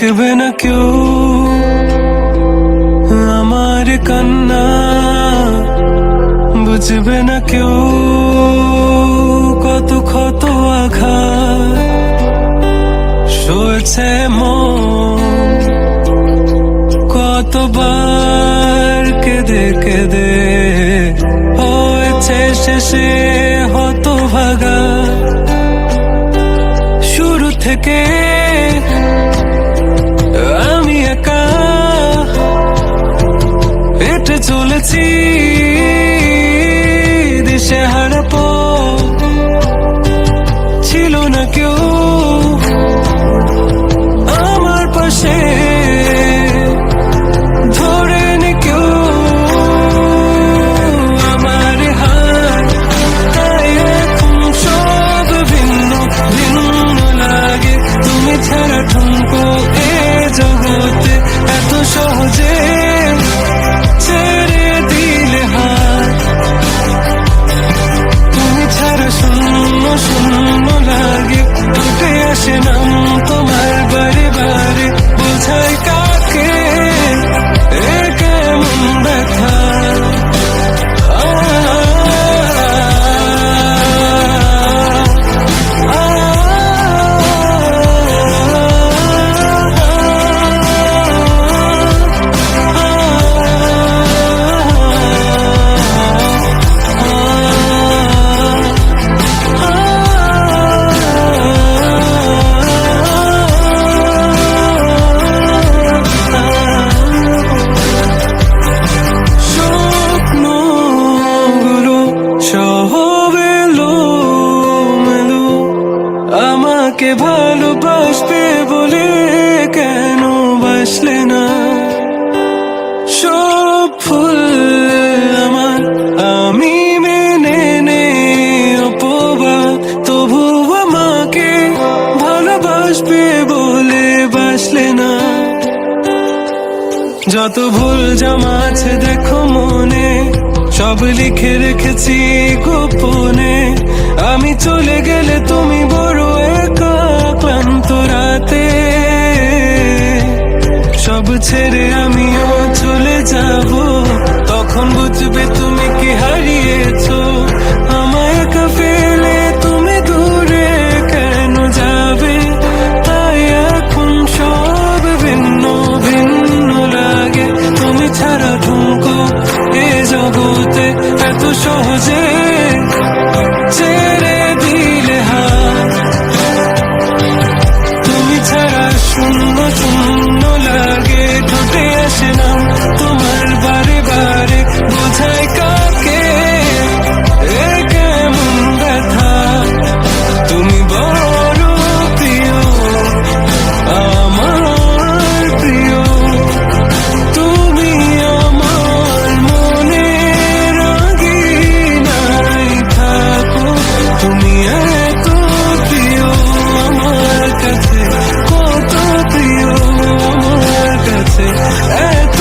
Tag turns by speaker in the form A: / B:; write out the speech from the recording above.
A: দেখবে না কেউ আমার কান্না, বুঝবে না কেউ কত ক্ষত আঘাত সয়েছে মন, কতবার কেঁদে কেঁদে হয়েছে শেষে হতভাগা। শুরু থেকে আমি একা হেঁটে চলেছি দিশেহারা পথ, ছিল না কেউ আমার পাশে, ধরে নি কেউ আমার হাত, তাই এখন সব ভিন্ন ভিন্ন লাগে। তুমি ছাড়া ঠুনকো এ জগতে এত সহজে ছেড়ে দিলে হাত, তুমি ছাড়া শূন্য শূন্য লাগে। উঠে আসে নাম তোমার বারে বারে, বোঝাই কাকে এ কেমন ব্যথা। আমাকে ভালোবাসবে বলে কেন বাসলে না? সব ফুল আমার আমি মেনে নে অপবাদ, তবু আমাকে ভালোবাসবে বলে বাসলে না। যত ভুল জমা আছে দেখো মনে, সব লিখে রেখেছি গোপনে। আমি চলে গেলে তুমি বড় একা ক্লান্ত রাতে, সব ছেড়ে আমিও চলে যাব, তখন বুঝবে তুমি কি হারিয়েছো। আমায় একা ফেলে তুমি দূরে কেন যাবে, তাই এখন সব ভিন্ন ভিন্ন লাগে। তুমি ছাড়া ঠুনকো এ জগতে এত সহজে ছেড়ে দিলে হাত, তুমি ছাড়া শূন্য শূন্য লাগে। ঠোঁটে আসে নাম তোমার বারে বারে, বোঝাই কাকে এ কেমন ব্যথা। তুমি বড় প্রিয় আমার প্রিয়, তুমি আমার মনে রাঙিনাই থাকো। তুমি এত প্রিয় আমার কাছে, কত প্রিয় আমার কাছে, এত